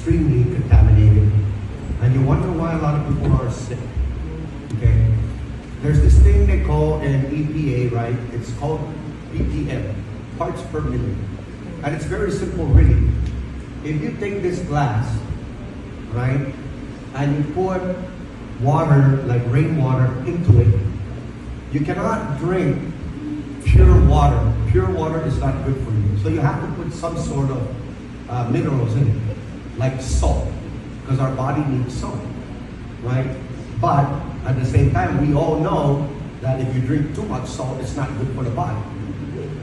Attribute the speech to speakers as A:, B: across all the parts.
A: extremely contaminated. And you wonder why a lot of people are sick. Okay? There's this thing they call an EPA, right? It's called ppm, parts per million. And it's very simple, really. If you take this glass, right, and you put water, like rainwater, into it, you cannot drink pure water. Pure water is not good for you. So you have to put some sort of minerals in it, like salt, because our body needs salt, right? But at the same time, we all know that if you drink too much salt, it's not good for the body.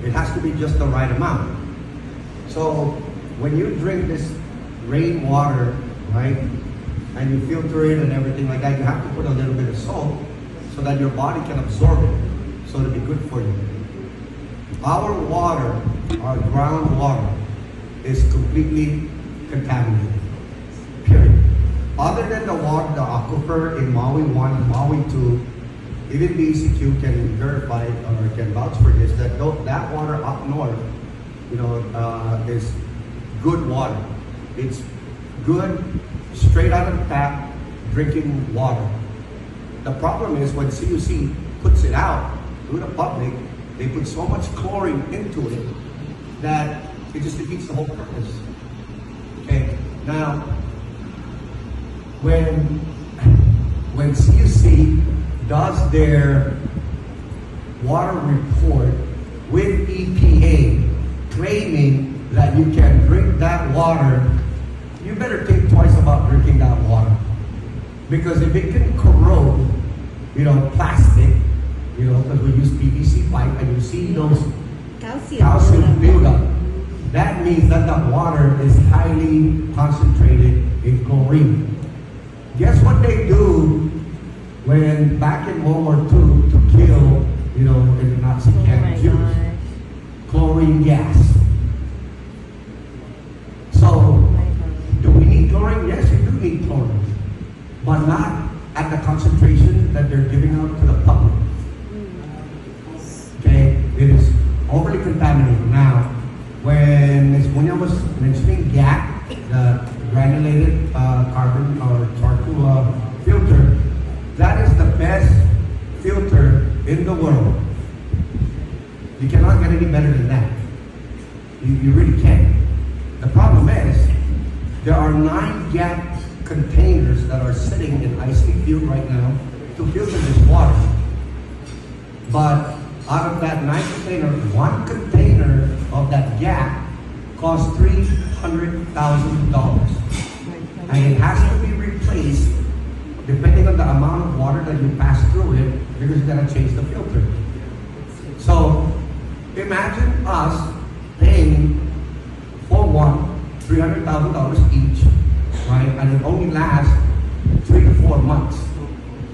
A: It has to be just the right amount. So when you drink this rainwater, right, and you filter it and everything like that, you have to put a little bit of salt so that your body can absorb it, so it'll be good for you. Our water, our groundwater, is completely contaminated, period. Other than the water, the aquifer in Maui 1 and Maui 2, even BCQ can verify or can vouch for this, that that water up north, is good water. It's good, straight out of the tap, drinking water. The problem is when CUC puts it out to the public, they put so much chlorine into it that it just defeats the whole purpose. Okay, now, when CUC does their water report with EPA claiming that you can drink that water, you better think twice about drinking that water. Because if it can corrode, plastic, because we use PVC pipe and you see those calcium buildup, that means that the water is highly concentrated in chlorine. Guess what they do when back in World War II to kill, the Nazi camp Jews? Chlorine gas. So, do we need chlorine? Yes, we do need chlorine, but not at the concentration that they're giving out to the public. Okay, it is overly contaminated. Now, when Ms. Munya was mentioning GAC, the granulated carbon or charcoal filter, that is the best filter in the world. You cannot get any better than that. You really can't. The problem is, there are 9 GAC containers that are sitting in IC Field right now to filter this water. But out of that 9 containers, 1 container of that GAC costs $300,000. And it has to be replaced depending on the amount of water that you pass through it, because you gotta change the filter. So imagine us paying for one $300,000 each, right? And it only lasts 3 to 4 months.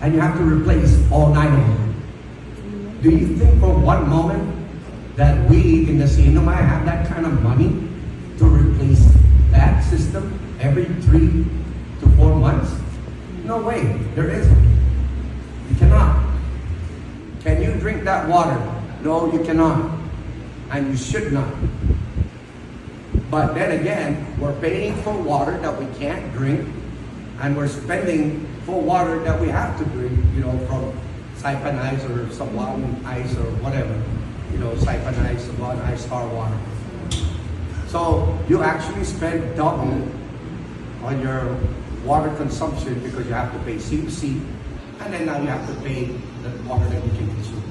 A: And you have to replace all 9 of them. Do you think for one moment that we in the CNMI have that kind of money to replace that system every 3 to 4 months? No way, there isn't. You cannot. Can you drink that water? No, you cannot. And you should not. But then again, we're paying for water that we can't drink, and we're spending for water that we have to drink, from Saipan Ice or Sabuan Ice or whatever, Saipan Ice, Sabuan Ice, Star Water. So you actually spend double on your water consumption because you have to pay CUC, and then now you have to pay the water that you can consume.